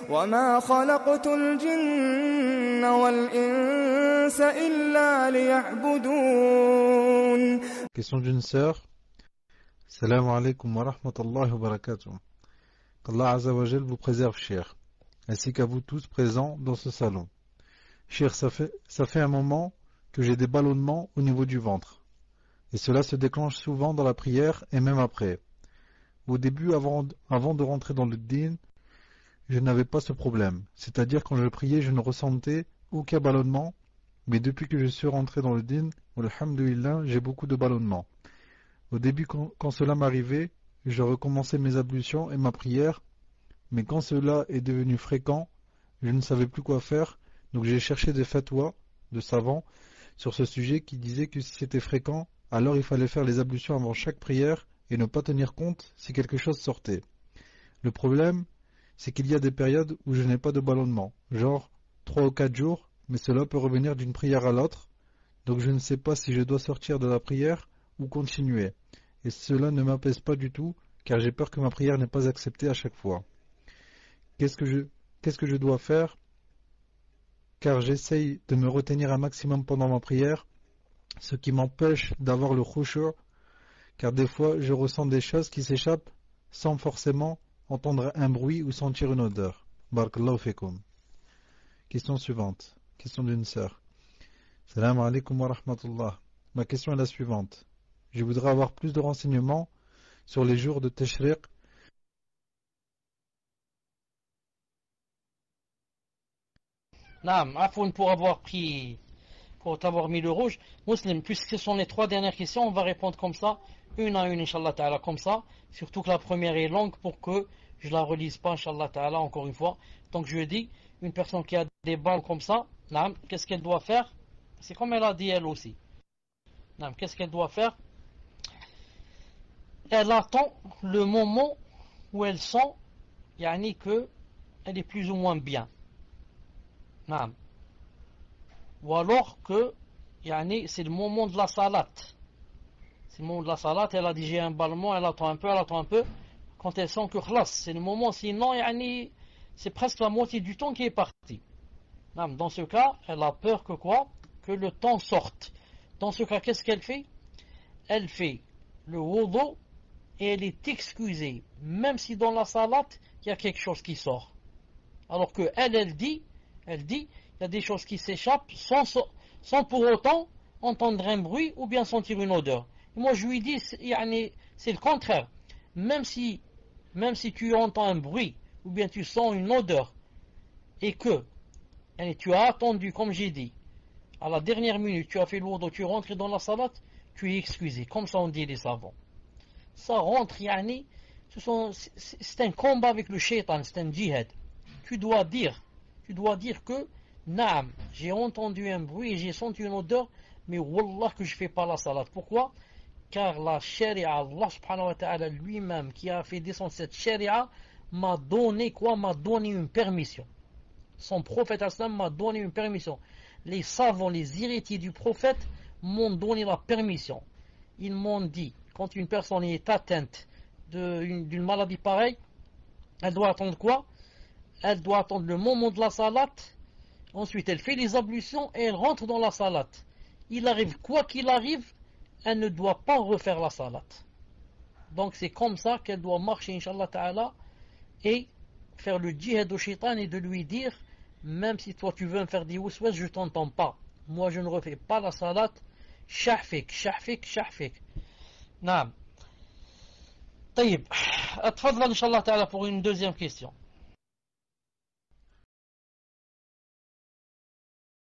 وما خلقت الجن والإنس إلا ليعبدون. Question d'une sœur. Salam alaikum wa rahmatullahi wa barakatuh. Qu'Allah Azza wa Jal vous préserve, cher, ainsi qu'à vous tous présents dans ce salon. Cher, ça fait un moment que j'ai des ballonnements au niveau du ventre. Et cela se déclenche souvent dans la prière et même après. Au début, avant de rentrer dans le din, je n'avais pas ce problème. C'est-à-dire quand je priais, je ne ressentais aucun ballonnement. Mais depuis que je suis rentré dans le din, alhamdoulilah, j'ai beaucoup de ballonnements. Au début, quand cela m'arrivait, je recommençais mes ablutions et ma prière. Mais quand cela est devenu fréquent, je ne savais plus quoi faire. Donc j'ai cherché des fatwas de savants sur ce sujet qui disaient que si c'était fréquent, alors il fallait faire les ablutions avant chaque prière et ne pas tenir compte si quelque chose sortait. Le problème, c'est qu'il y a des périodes où je n'ai pas de ballonnement, genre 3 ou 4 jours, mais cela peut revenir d'une prière à l'autre, donc je ne sais pas si je dois sortir de la prière ou continuer. Et cela ne m'apaise pas du tout, car j'ai peur que ma prière n'est pas acceptée à chaque fois. Qu'est-ce que je dois faire? Car j'essaye de me retenir un maximum pendant ma prière, ce qui m'empêche d'avoir le khushu', car des fois je ressens des choses qui s'échappent sans forcément entendre un bruit ou sentir une odeur. Barakallahu fikum. Question suivante. Question d'une sœur. Salam alaikum wa rahmatullah. Ma question est la suivante. Je voudrais avoir plus de renseignements sur les jours de Tashriq. Naam, Afoun pour t'avoir mis le rouge. Muslim, puisque ce sont les 3 dernières questions, on va répondre comme ça, une à une, Inch'Allah Ta'ala, comme ça. Surtout que la première est longue pour que je la relise pas, Inch'Allah Ta'ala, encore une fois. Donc je dis, une personne qui a des balles comme ça, naam, qu'est-ce qu'elle doit faire? C'est comme elle a dit elle aussi. Naam, qu'est-ce qu'elle doit faire? Elle attend le moment où elle sent, yani que elle est plus ou moins bien. Naam. Ou alors que c'est le moment de la salat. C'est le moment de la salat, elle a dit j'ai un ballonnement, elle attend un peu. Quand elle sent que khlas, c'est le moment, sinon c'est presque la moitié du temps qui est parti. Dans ce cas, elle a peur que quoi? Que le temps sorte. Dans ce cas, qu'est-ce qu'elle fait? Elle fait le wudu et elle est excusée, même si dans la salat, il y a quelque chose qui sort. Alors que elle dit, il y a des choses qui s'échappent sans pour autant entendre un bruit ou bien sentir une odeur. Et moi je lui dis, c'est le contraire. Même si tu entends un bruit ou bien tu sens une odeur et que tu as attendu, comme j'ai dit, à la dernière minute, tu as fait l'ourdo, tu es rentré dans la salat, tu es excusé. Comme ça on dit les savants. Ça rentre, c'est un combat avec le shaitan, c'est un djihad. Tu dois dire que naam, j'ai entendu un bruit et j'ai senti une odeur, mais wallah que je ne fais pas la salat. Pourquoi? Car la sharia, Allah subhanahu wa ta'ala lui-même qui a fait descendre cette sharia m'a donné quoi? M'a donné une permission. Son prophète aslam m'a donné une permission. Les savants, les héritiers du prophète m'ont donné la permission. Ils m'ont dit, quand une personne est atteinte d'une maladie pareille, elle doit attendre quoi? Elle doit attendre le moment de la salat. Ensuite, elle fait les ablutions et elle rentre dans la salat. Il arrive, quoi qu'il arrive, elle ne doit pas refaire la salat. Donc c'est comme ça qu'elle doit marcher, Inch'Allah Ta'ala, et faire le djihad au shaitan et de lui dire, même si toi tu veux me faire des waswas, je t'entends pas. Moi je ne refais pas la salat. Shahfik. Naam. طيب, اتفضل Inch'Allah Ta'ala pour une deuxième question.